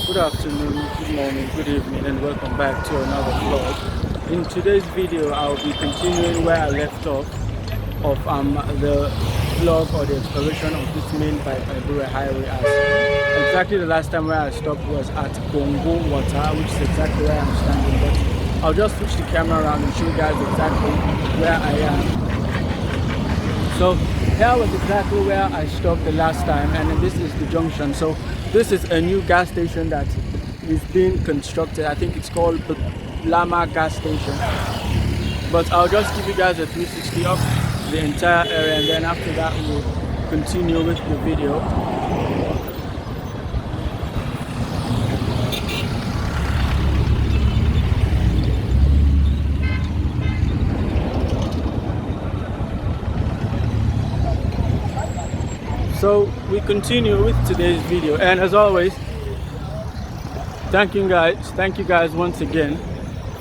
Good afternoon, good morning, good evening, and welcome back to another vlog. In today's video, I'll be continuing where I left off of the vlog or the exploration of this main by Bureh highway. As exactly the last time where I stopped was at Congo water, which is exactly where I'm standing. But I'll just switch the camera around and show you guys exactly where I am. So that was exactly where I stopped the last time, and this is the junction. So this is a new gas station that is being constructed. I think it's called Lama gas station. But I'll just give you guys a 360 of the entire area, and then after that we'll continue with the video. So we continue with today's video, and as always, thank you guys once again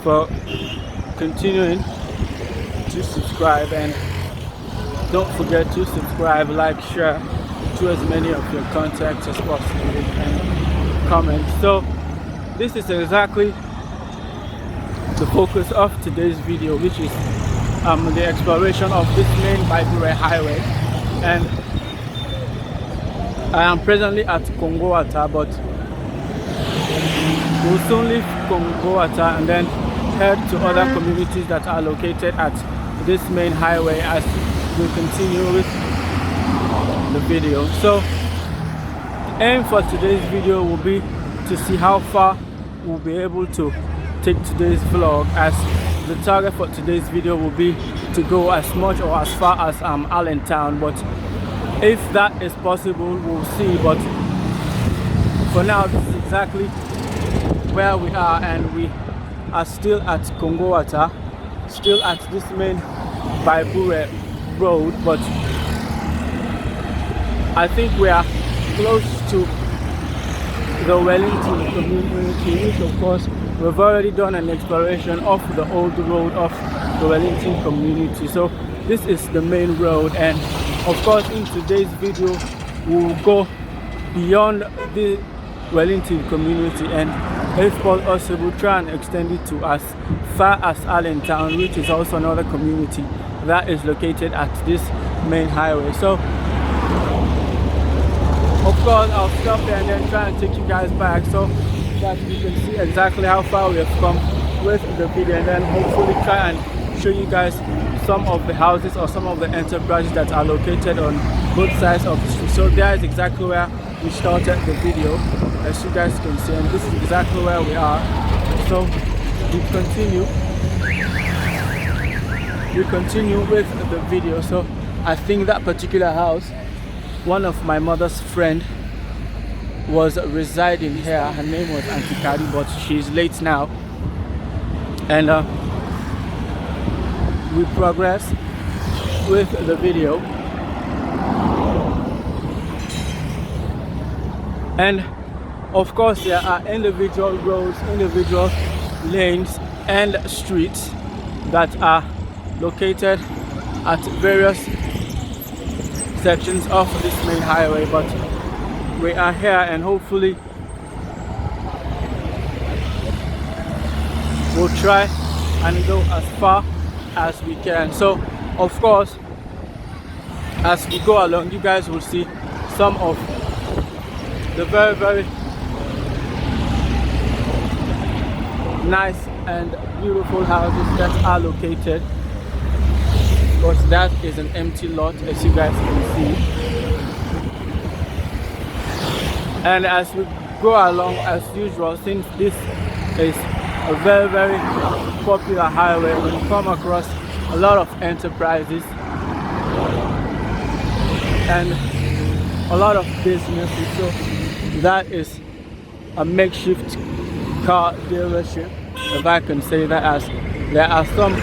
for continuing to subscribe, and don't forget to subscribe, like, share to as many of your contacts as possible, and comment. So this is exactly the focus of today's video, which is the exploration of this main by Bureh highway. And I am presently at Congo water, but we'll soon leave Congo water and then head to other communities that are located at this main highway as we continue with the video. So aim for today's video will be to see how far we'll be able to take today's vlog, as the target for today's video will be to go as much or as far as Wellington. But if that is possible, we'll see. But for now, this is exactly where we are, and we are still at Congo water, still at this main by Bureh road. But I think we are close to the Wellington community, which of course we've already done an exploration of the old road of the Wellington community. So this is the main road, and of course in today's video we'll go beyond the Wellington community, and if possible try and extend it to as far as Wellington, which is also another community that is located at this main highway. So of course I'll stop there and then try and take you guys back so that you can see exactly how far we have come with the video, and then hopefully try and show you guys some of the houses or some of the enterprises that are located on both sides of the street. So that is exactly where we started the video, as you guys can see, and this is exactly where we are. So we continue with the video. So I think that particular house, one of my mother's friend was residing here. Her name was Auntie Kari, but she's late now, and we progress with the video. And of course there are individual roads, individual lanes and streets that are located at various sections of this main highway, but we are here and hopefully we'll try and go as far as we can. So of course as we go along, you guys will see some of the very, very nice and beautiful houses that are located, because that is an empty lot, as you guys can see. And as we go along, as usual, since this is a very, very popular highway, we come across a lot of enterprises and a lot of businesses. So that is a makeshift car dealership, if I can say that, as there are some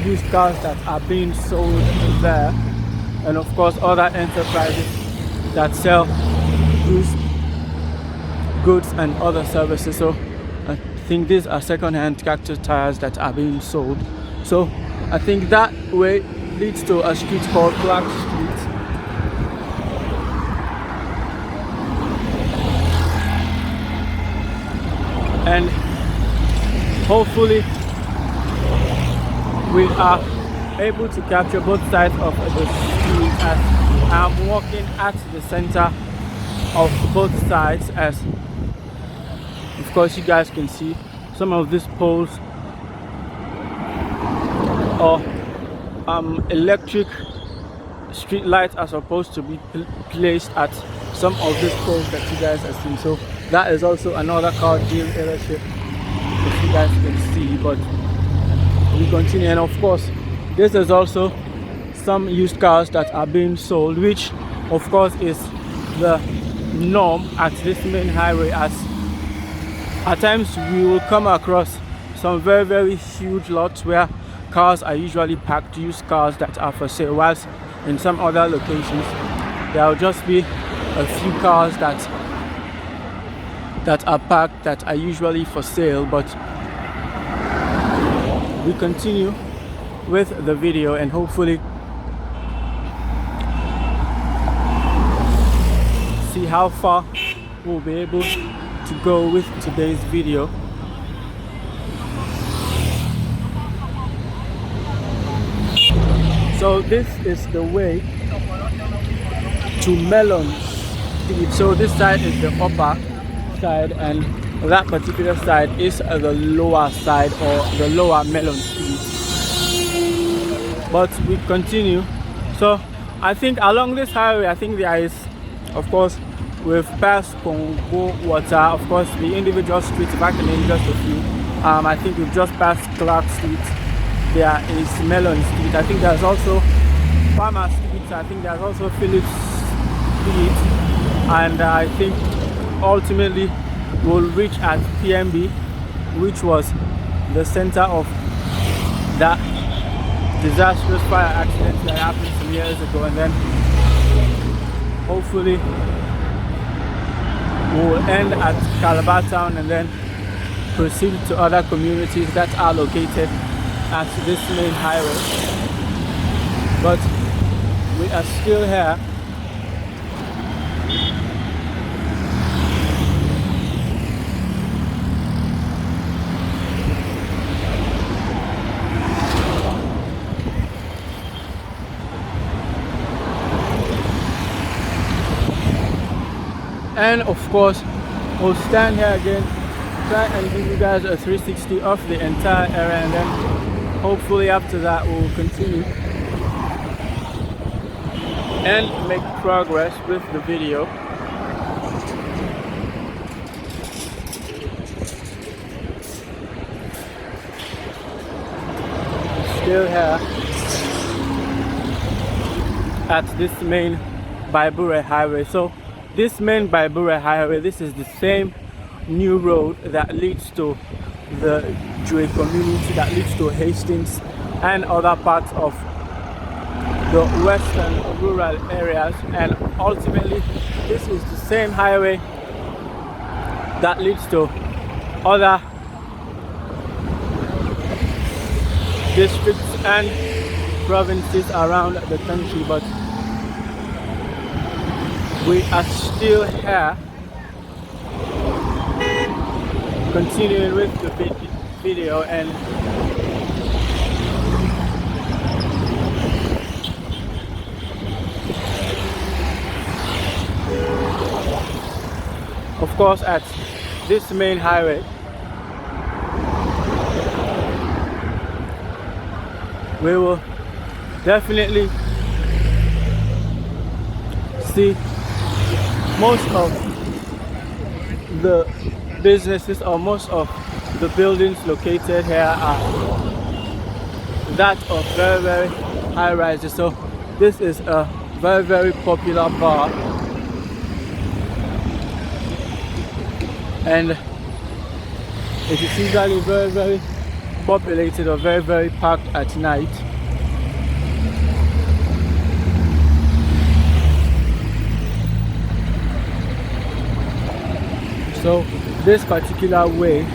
used cars that are being sold there, and of course other enterprises that sell used goods and other services. So I think these are second-hand tractor tires that are being sold. So I think that way leads to a street called Clark Street. and hopefully we are able to capture both sides of the street as I'm walking at the center of both sides. As of course you guys can see, some of these poles or electric street lights are supposed to be placed at some of these poles that you guys are seeing. So that is also another car dealership that you guys can see, but we continue. And of course this is also some used cars that are being sold, which of course is the norm at this main highway, as at times we will come across some very huge lots where cars are usually packed, used cars that are for sale, whilst in some other locations there will just be a few cars that are packed that are usually for sale. But we continue with the video and hopefully see how far we'll be able to go with today's video. So this is the way to Melon Street. So this side is the upper side and that particular side is the lower side, or the lower Melon Street. But we continue. So I think along this highway, I think there is, of course, we've passed Congo water, of course the individual streets, if I can name just a few. I think we've just passed Clark Street. There is Melon Street. I think there's also Farmer Street. I think there's also Phillips Street, and I think ultimately we'll reach at PMB, which was the center of that disastrous fire accident that happened some years ago. And then hopefully we'll end at Calabar town and then proceed to other communities that are located at this main highway. But we are still here. And of course we'll stand here again, try and give you guys a 360 of the entire area, and then hopefully after that we'll continue and make progress with the video. Still here at this main Bureh highway. So this main Bureh highway, this is the same new road that leads to the Bureh community, that leads to Hastings and other parts of the western rural areas. And ultimately this is the same highway that leads to other districts and provinces around the country. But we are still here continuing with the video, and of course at this main highway we will definitely see most of the businesses, or most of the buildings located here are that of very high rises. So this is a very popular bar, and it is usually very populated or very packed at night. So this particular way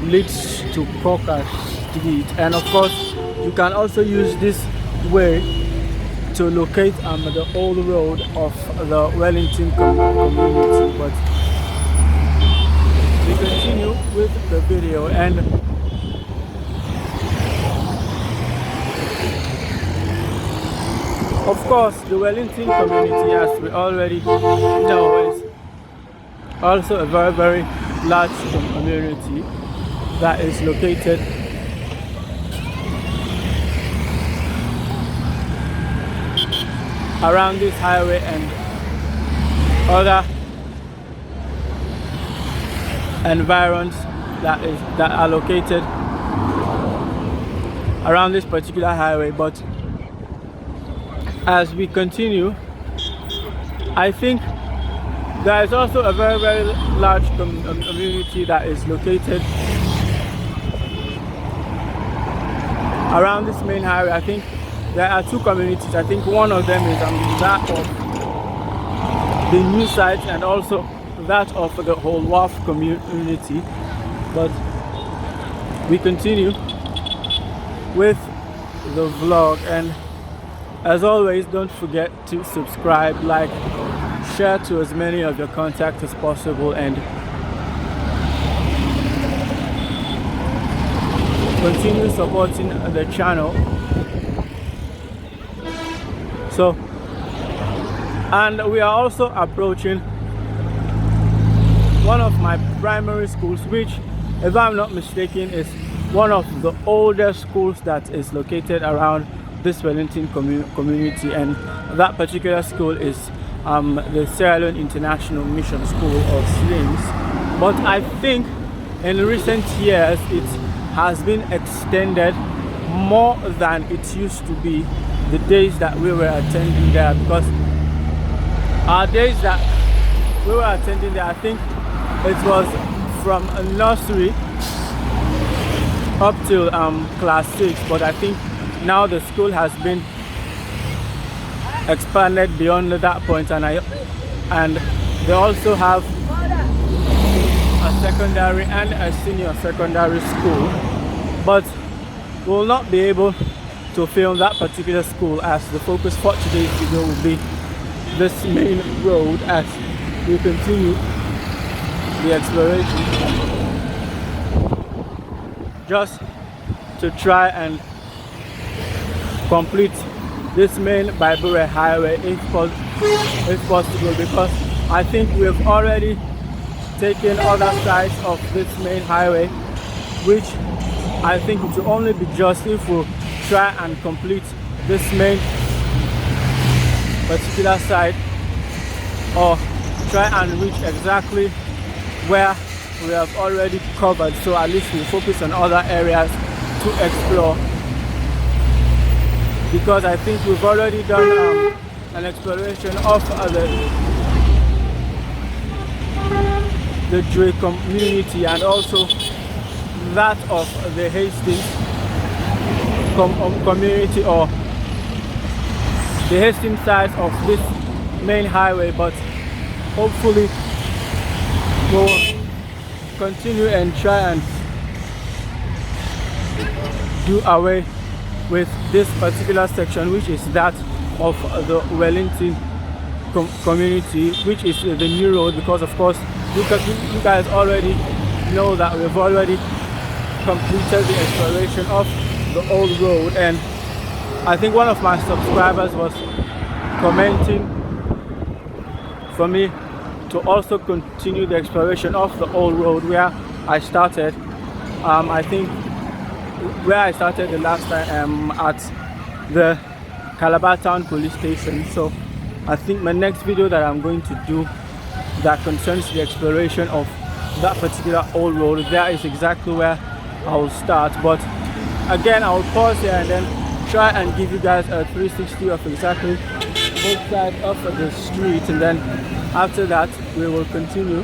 leads to Crocker Street, and of course you can also use this way to locate the old road of the Wellington community. But we continue continue with the video. And of course, the Wellington community, as we already know, is also a very, very large community that is located around this highway and other environs that are located around this particular highway. But as we continue, I think there is also a very, very large community that is located around this main highway. I think there are two communities. I think one of them is that of the new site and also that of the whole WAF community. But we continue with the vlog, and as always, don't forget to subscribe, like, share to as many of your contacts as possible, and continue supporting the channel. So, and we are also approaching one of my primary schools, which, if I'm not mistaken, is one of the oldest schools that is located around this Wellington community, and that particular school is the Sierra Leone International Mission School, or SLIMS. But I think in recent years it has been extended more than it used to be the days that we were attending there, because our days that we were attending there, I think it was from nursery up till class 6, but I think now the school has been expanded beyond that point, and they also have a secondary and a senior secondary school. But we will not be able to film that particular school, as the focus for today's video will be this main road as we continue the exploration, just to try and complete this main by Bureh highway if possible, because I think we have already taken other sides of this main highway, which I think it will only be just if we try and complete this main particular side, or try and reach exactly where we have already covered, so at least we'll focus on other areas to explore, because I think we've already done an exploration of the Bureh community, and also that of the Hastings community, or the Hastings side of this main highway. But hopefully we'll continue and try and do away with this particular section, which is that of the Wellington community, which is the new road, because of course you guys already know that we've already completed the exploration of the old road. And I think one of my subscribers was commenting for me to also continue the exploration of the old road where I started. I think where I started the last time at the Calabar town police station. So I think my next video that I'm going to do that concerns the exploration of that particular old road, there is exactly where I will start. But again, I will pause here and then try and give you guys a 360 of exactly both sides of the street, and then after that we will continue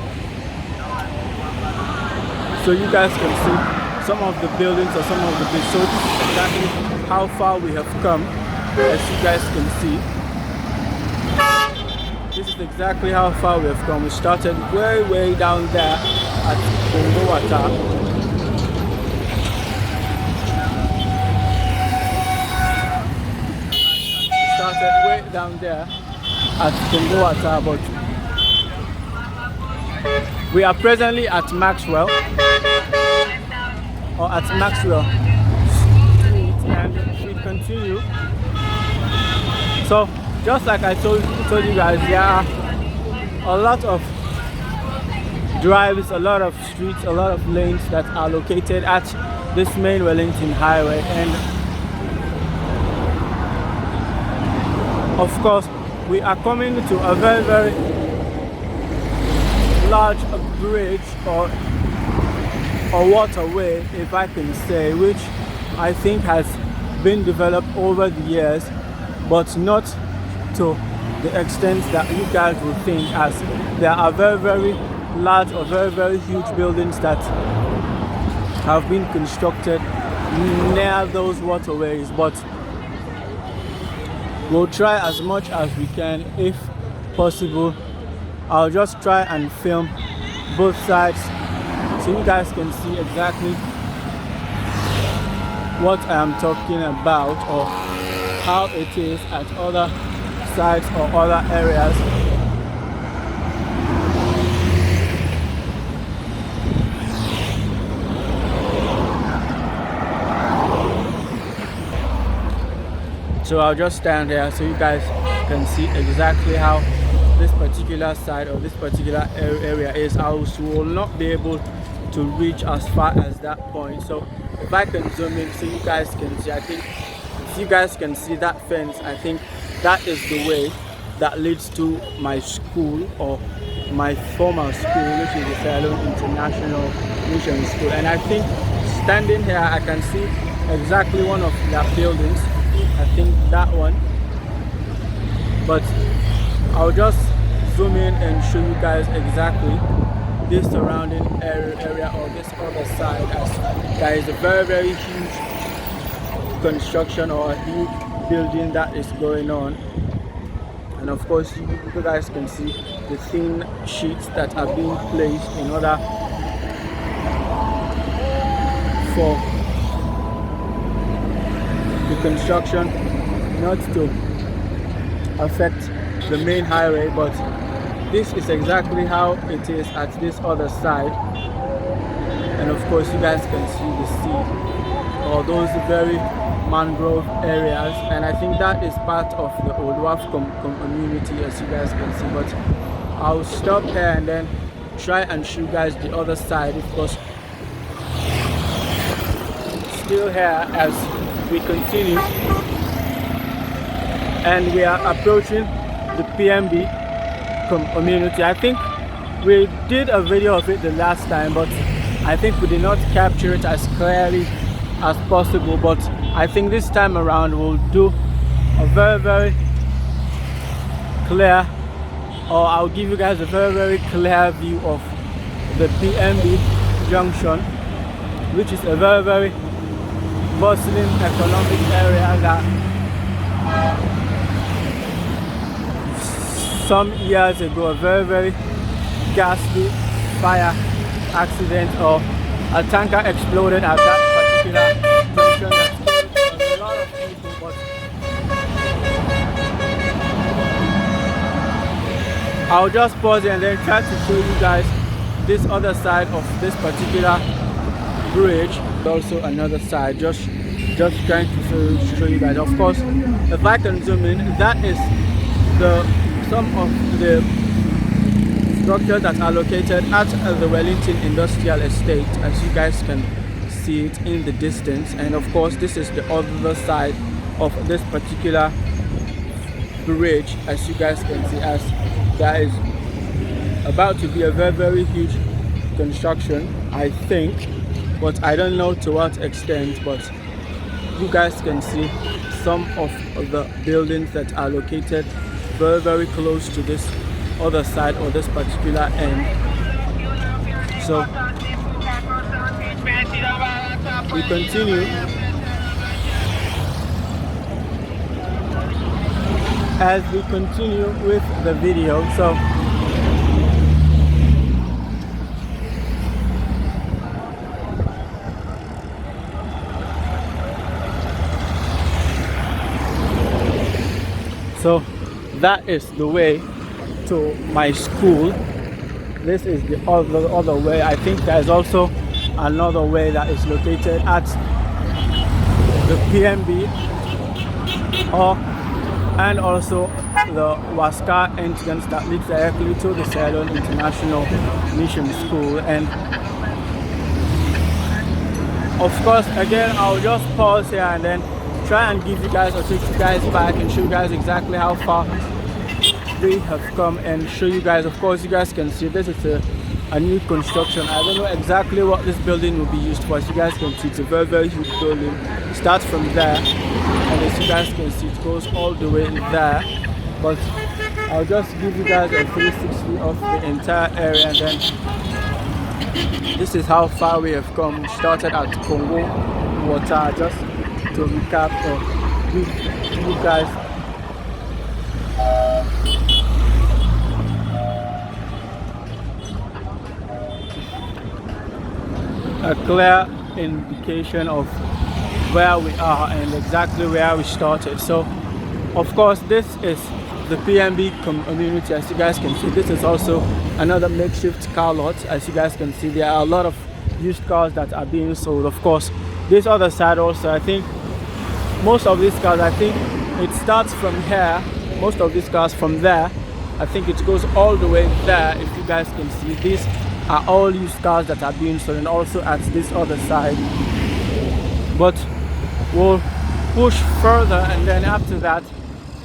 so you guys can see some of the buildings or some of the bits. So this is exactly how far we have come, as you guys can see. This is exactly how far we have come. We started way down there at Congo. Started way down there at Congo, but We are presently at Maxwell, or at Maxwell Street, and we continue. So just like I told you guys, there are a lot of drives, a lot of streets, a lot of lanes that are located at this main Wellington highway, and of course we are coming to a very, very large bridge or waterway, if I can say, which I think has been developed over the years, but not to the extent that you guys would think, as there are very, very large or very, very huge buildings that have been constructed near those waterways. But we'll try as much as we can. If possible, I'll just try and film both sides so you guys can see exactly what I'm talking about, or how it is at other sites or other areas. So I'll just stand there so you guys can see exactly how this particular side or this particular area is. I will not be able to reach as far as that point. So if I can zoom in so you guys can see, I think if you guys can see that fence, I think that is the way that leads to my school, or my former school, which is the Salon International Mission School. And I think standing here I can see exactly one of their buildings. I think that one, but I'll just zoom in and show you guys exactly this surrounding area or this other side, as there is a very, very huge construction or a huge building that is going on. And of course you guys can see the thin sheets that are being placed in order for the construction not to affect the main highway. But this is exactly how it is at this other side. And of course you guys can see the sea, or those very mangrove areas, and I think that is part of the Old Wharf community, as you guys can see. But I'll stop here and then try and show you guys the other side, of course. Still here as we continue, and we are approaching the PMB community. I think we did a video of it the last time, but I think we did not capture it as clearly as possible. But I think this time around we'll do a very, very clear, or I'll give you guys a very, very clear view of the PMB junction, which is a very, very bustling economic area that some years ago a very, very ghastly fire accident, or a tanker exploded at that particular junction that killed a lot of people. But I'll just pause and then try to show you guys this other side of this particular bridge, also another side, just trying to show you guys. Of course, if I can zoom in, that is some of the structures that are located at the Wellington Industrial Estate, as you guys can see it in the distance. And of course this is the other side of this particular bridge, as you guys can see, as there is about to be a very, very huge construction, I think, but I don't know to what extent. But you guys can see some of the buildings that are located very, very close to this other side or this particular end. So we continue as we continue with the video. So that is the way to my school, this is the other way. I think there's also another way that is located at the PMB and also the Waska entrance that leads directly to the Sierra Leone International Mission School. And of course, again, I'll just pause here and then try and give you guys or take you guys back and show you guys exactly how far we have come and show you guys. Of course, you guys can see this is a new construction. I don't know exactly what this building will be used for. As you guys can see, it's a very huge building. It starts from there, and as you guys can see, it goes all the way there. But I'll just give you guys a 360 of the entire area, and then this is how far we have come. We started at Congo water, just to recap or give you guys a clear indication of where we are and exactly where we started. So of course, this is the PMB community. As you guys can see, this is also another makeshift car lot. As you guys can see, there are a lot of used cars that are being sold. Of course, this other side also, I think most of these cars, I think it starts from here, most of these cars from there, I think it goes all the way there. If you guys can see, these are all used cars that are being sold, and also at this other side. But we'll push further, and then after that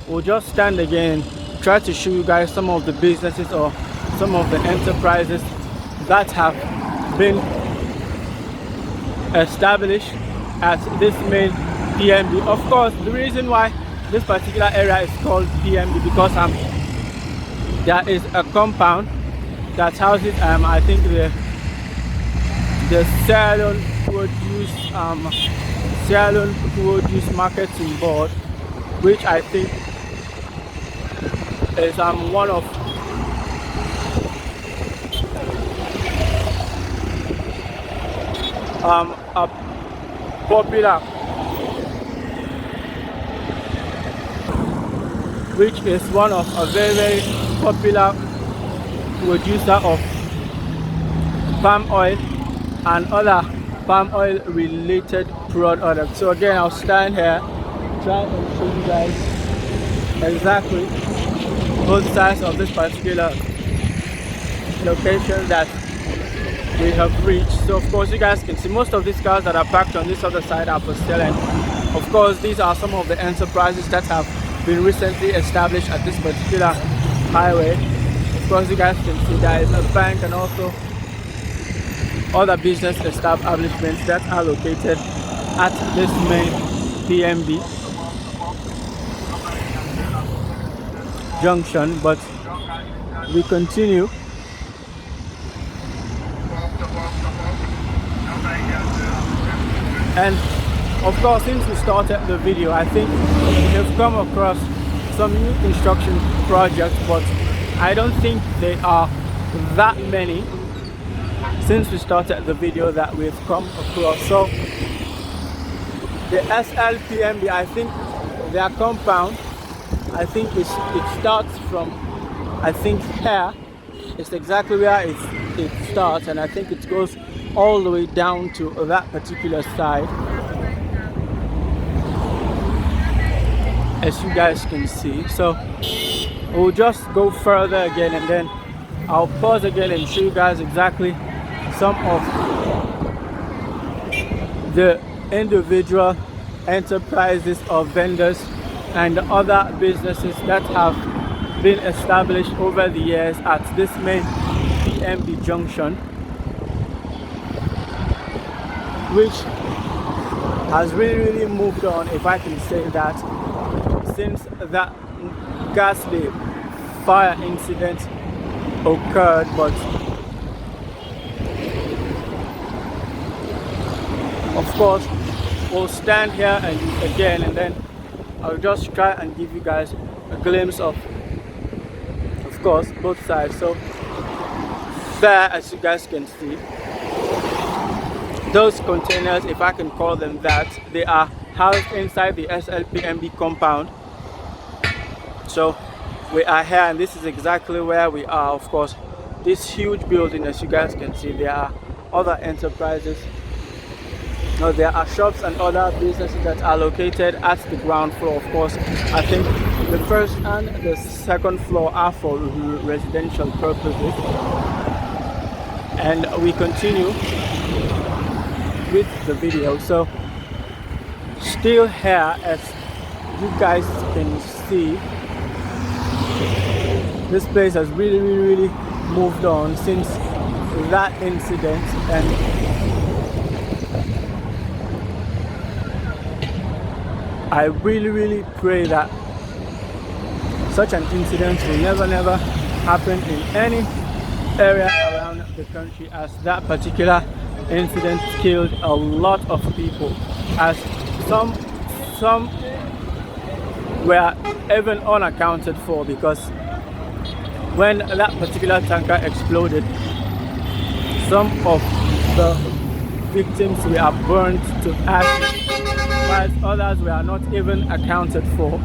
we'll just stand again, try to show you guys some of the businesses or some of the enterprises that have been established at this main PMB. Of course, the reason why this particular area is called PMB because there is a compound that houses I think the Sierra Leone Produce Marketing Board, which I think is one of a popular, which is one of a very popular producer of palm oil and other palm oil related products. So again, I'll stand here, try and show you guys exactly both sides of this particular location that we have reached. So of course, you guys can see most of these cars that are parked on this other side are for sale, and of course these are some of the enterprises that have been recently established at this particular highway. Of course, you guys can see there is a bank and also other business establishments that are located at this main PMB junction. But we continue. And of course, since we started the video, I think we've come across some new construction projects, but I don't think they are that many since we started the video that we've come across. So the SLPMB, I think their compound, I think it starts from, I think here is exactly where it starts, and I think it goes all the way down to that particular side, as you guys can see. So we'll just go further again, and then I'll pause again and show you guys exactly some of the individual enterprises or vendors and other businesses that have been established over the years at this main PMB junction, which has really moved on, if I can say that, since that ghastly fire incident occurred. But of course, we'll stand here and again, and then I'll just try and give you guys a glimpse of course, both sides. So there, as you guys can see, those containers, if I can call them that, they are housed inside the SLPMB compound. So we are here, and this is exactly where we are. Of course, this huge building. As you guys can see, there are other enterprises. Now, there are shops and other businesses that are located at the ground floor. Of course, I think the first and the second floor are for residential purposes. And we continue with the video. So still here, as you guys can see, this place has really moved on since that incident, and I really pray that such an incident will never happen in any area around the country, as that particular incident killed a lot of people, as some were even unaccounted for, because when that particular tanker exploded, some of the victims were burned to ashes, whilst others were not even accounted for.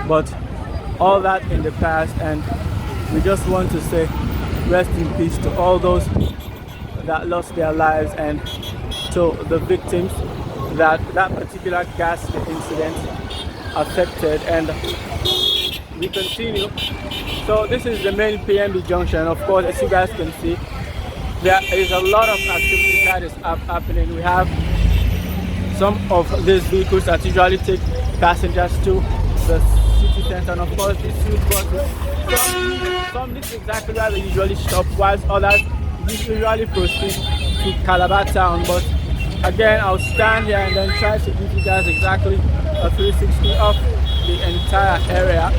But all that in the past, and we just want to say rest in peace to all those that lost their lives, and to the victims that particular gas incident affected. And we continue. So this is the main PNB junction. Of course, as you guys can see, there is a lot of activity that is happening. We have some of these vehicles that usually take passengers to the city center, and of course these huge buses. Some this is exactly where they usually stop, whilst others usually proceed to Calabar town. But again, I'll stand here and then try to give you guys exactly a 360 of the entire area,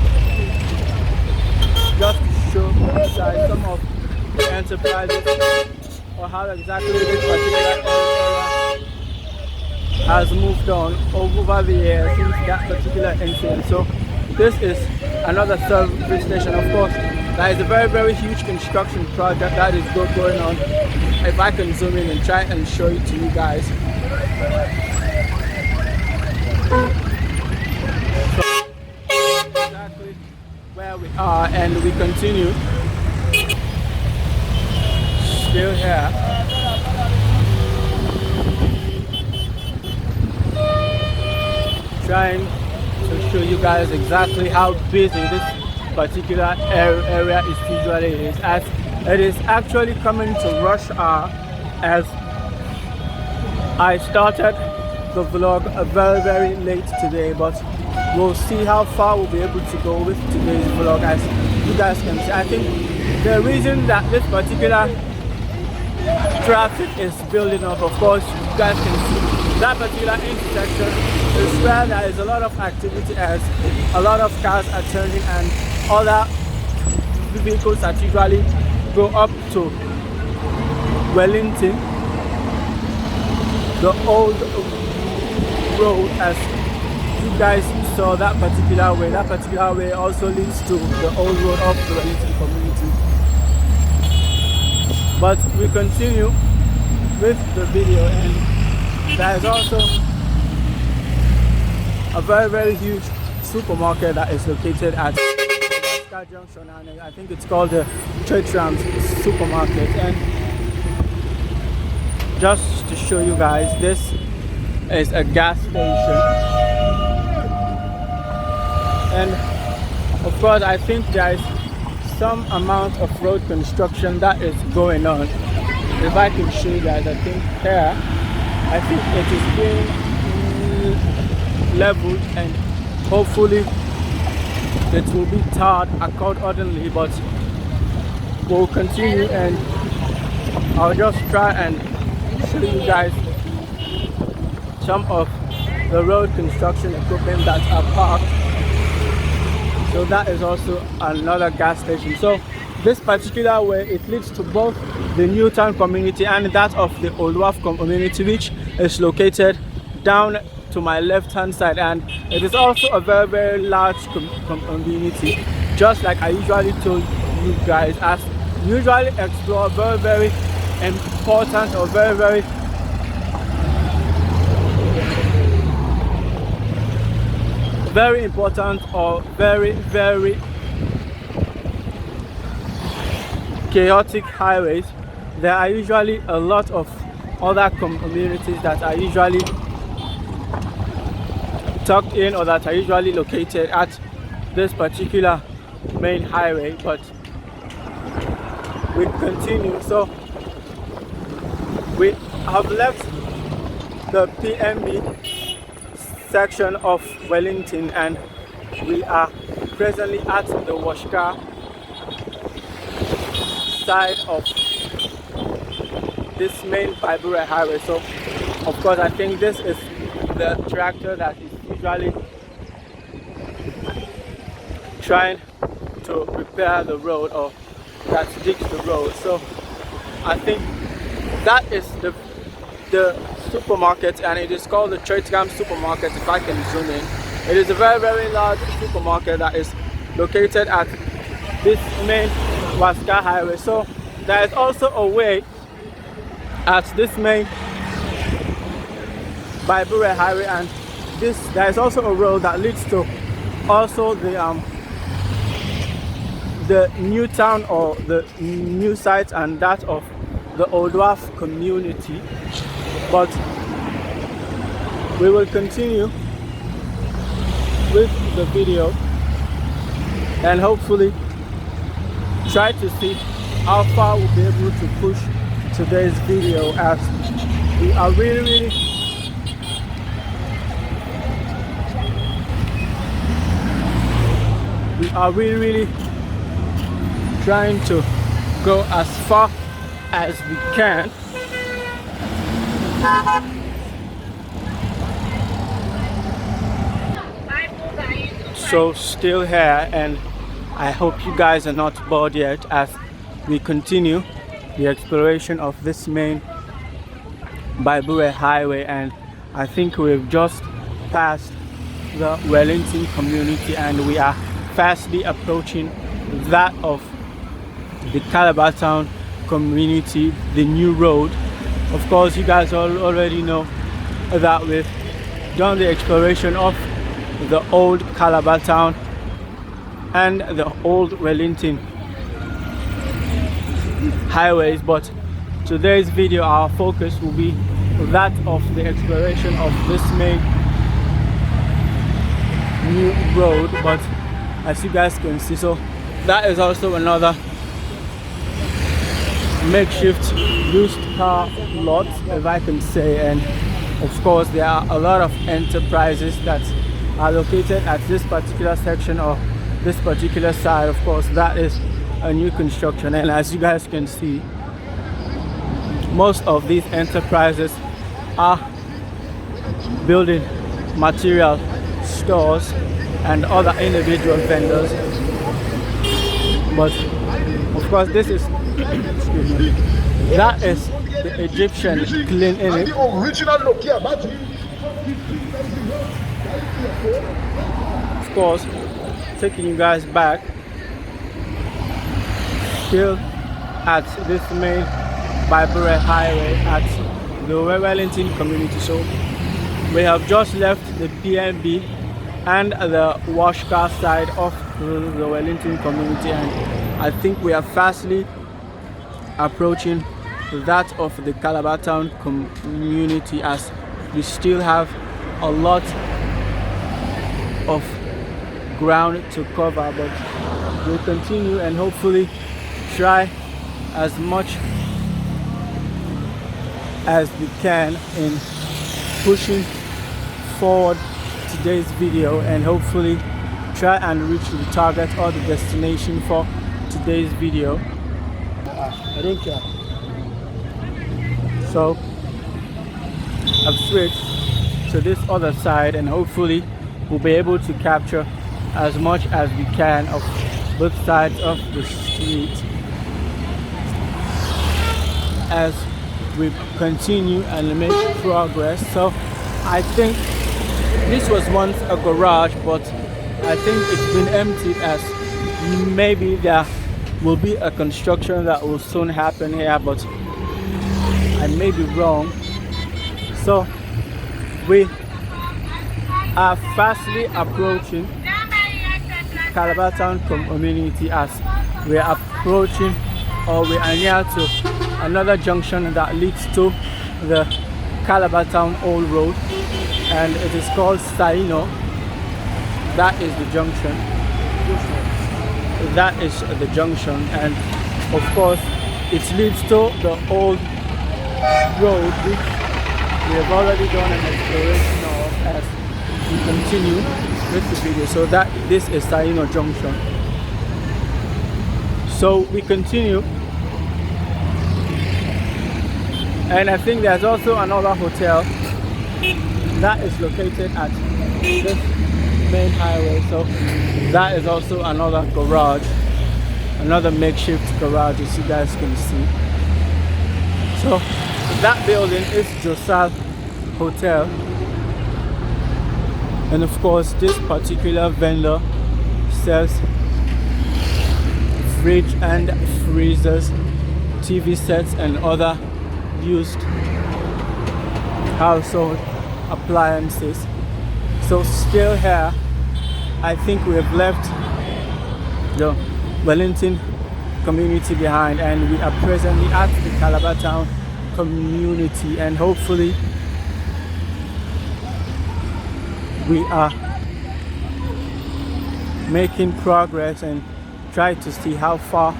just to show you guys some of the enterprises, or how exactly this particular area has moved on over the years since that particular incident. So this is another service station. Of course, there is a very huge construction project that is going on. If I can zoom in and try and show it to you guys. So exactly where we are, and we continue still here. Trying to show you guys exactly how busy this particular area usually is, as it is actually coming to rush hour. As I started the vlog very late today, but we'll see how far we'll be able to go with today's vlog. As you guys can see, I think the reason that this particular traffic is building up, of course, you guys can see that particular intersection is where there is a lot of activity, as a lot of cars are turning and other vehicles that usually go up to Wellington, the old road. As you guys saw, that particular way also leads to the old road of the Wellington community. But we continue with the video, and there is also a very huge supermarket that is located at junction, and I think it's called the Church Rams supermarket. And just to show you guys, this is a gas station, and of course I think there is some amount of road construction that is going on. If I can show you guys, I think here, I think it is being leveled, and hopefully it will be tarred accordingly. But we'll continue, and I'll just try and show you guys some of the road construction equipment that are parked. So that is also another gas station. So this particular way, it leads to both the Newtown community and that of the Oluwaf community, which is located down to my left hand side, and it is also a very large community, just like I usually told you guys, as we usually explore very important or very important or very chaotic highways, there are usually a lot of other communities that are usually tucked in or that are usually located at this particular main highway. But we continue. So we have left the PMB section of Wellington and we are presently at the Washka side of this main Bureh highway. So of course I think this is the tractor that is usually trying to repair the road or that digs the road. So I think that is the supermarket, and it is called the Churchgam supermarket. If I can zoom in, it is a very large supermarket that is located at this main Washka highway. So there is also a way at this main Bureh highway, and there is also a road that leads to also the new town or the new site and that of the Old Wharf community. But we will continue with the video and hopefully try to see how far we'll be able to push today's video, as we are really trying to go as far as we can. So still here, and I hope you guys are not bored yet as we continue the exploration of this main Bureh highway. And I think we've just passed the Wellington community and we are fastly approaching that of the Calabar town community, the new road. Of course you guys already know that we've done the exploration of the old Calabar town and the old Wellington highways, but today's video our focus will be that of the exploration of this main new road. But as you guys can see, so that is also another makeshift used car lot, if I can say. And of course there are a lot of enterprises that are located at this particular section or this particular side. Of course that is a new construction, and as you guys can see, most of these enterprises are building material stores and other individual vendors. But of course this is excuse me, that is the Egyptian clean in it. Of course, taking you guys back, still at this main Bureh highway at the Wellington community. So we have just left the PNB and the Washka side of the Wellington community, and I think we are fastly approaching that of the Calabar town community, as we still have a lot of ground to cover. But we'll continue and hopefully try as much as we can in pushing forward today's video and hopefully try and reach the target or the destination for today's video. I don't care. So I've switched to this other side and hopefully we'll be able to capture as much as we can of both sides of the street as we continue and make progress. So I think this was once a garage, but I think it's been emptied, as maybe there will be a construction that will soon happen here, but I may be wrong. So we are fastly approaching Calabar town community as we are approaching or we are near to another junction that leads to the Calabar Town Old Road, and it is called Saino. That is the junction. That is the junction, and of course it leads to the old road, which we have already done an exploration of as we continue with the video. So that this is Saino Junction. So we continue, and I think there's also another hotel that is located at this main highway. So that is also another garage, another makeshift garage, as you guys can see. So that building is Josal Hotel, and of course this particular vendor sells fridge and freezers, TV sets, and other used household appliances. So still here, I think we have left the Wellington community behind, and we are presently at the Calabar Town community, and hopefully we are making progress and try to see how far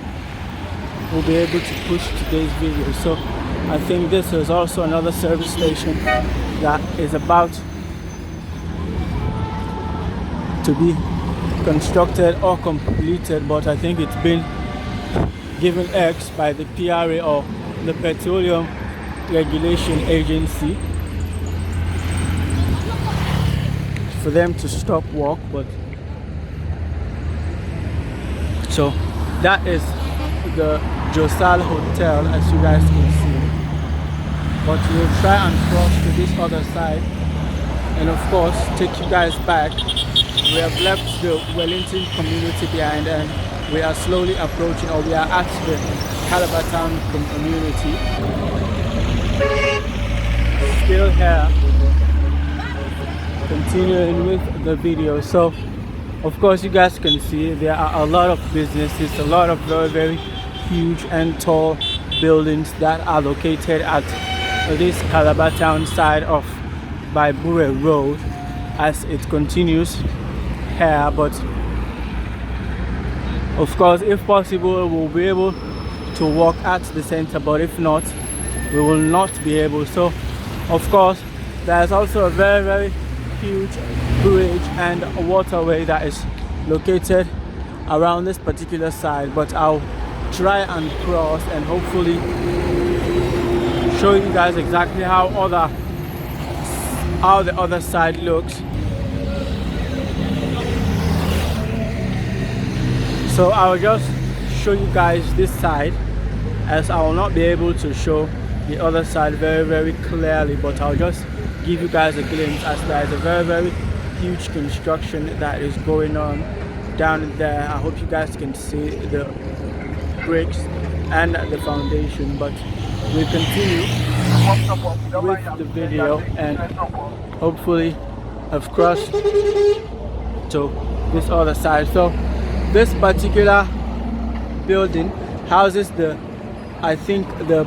we'll be able to push today's video. So I think this is also another service station that is about to be constructed or completed, but I think it's been given X by the PRA, or the Petroleum Regulation Agency, for them to stop work. But so that is the Josal Hotel, as you guys can see. But we'll try and cross to this other side, and of course take you guys back. We have left the Wellington community behind, and we are slowly approaching, or we are at the Calabar Town community. Still here, continuing with the video. So of course you guys can see there are a lot of businesses, a lot of very, very huge and tall buildings that are located at this Calabar Town side of by Bureh Road as it continues here. But of course, if possible, we'll be able to walk at the center, but if not, we will not be able. So of course there's also a very, very huge bridge and a waterway that is located around this particular side, but I'll try and cross and hopefully show you guys exactly how the other side looks. So I'll just show you guys this side, as I will not be able to show the other side very, very clearly, but I'll just give you guys a glimpse, as there is a very, very huge construction that is going on down there. I hope you guys can see the bricks and the foundation, but we'll continue with the video, and hopefully I've crossed to this other side. So this particular building houses I think the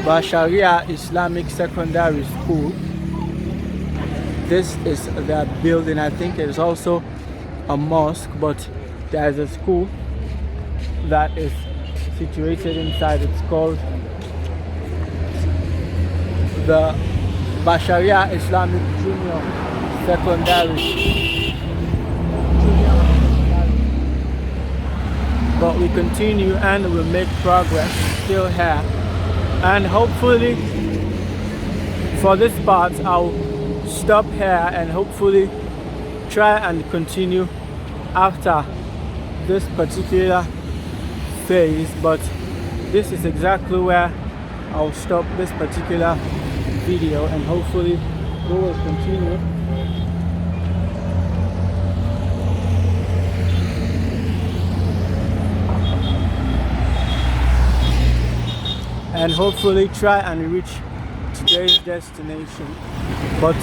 Basharia Islamic Secondary School. This is the building. I think it is also a mosque, but there is a school that is situated inside. It's called the Basharia Islamic Junior Secondary. But we continue and we make progress still here, and hopefully for this part I'll stop here and hopefully try and continue after this particular phase. But this is exactly where I'll stop this particular video, and hopefully we will continue. And hopefully try and reach today's destination. But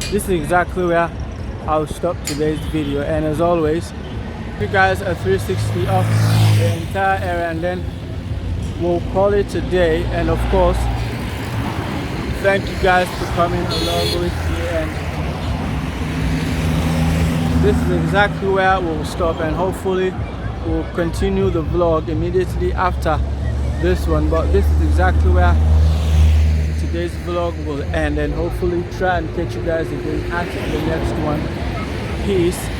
this is exactly where I'll stop today's video, and as always, you guys are 360 of the entire area, and then we'll call it a day. And of course, thank you guys for coming along with me, and this is exactly where we'll stop, and hopefully we'll continue the vlog immediately after this one. But this is exactly where today's vlog will end, and hopefully try and catch you guys again at the next one. Peace.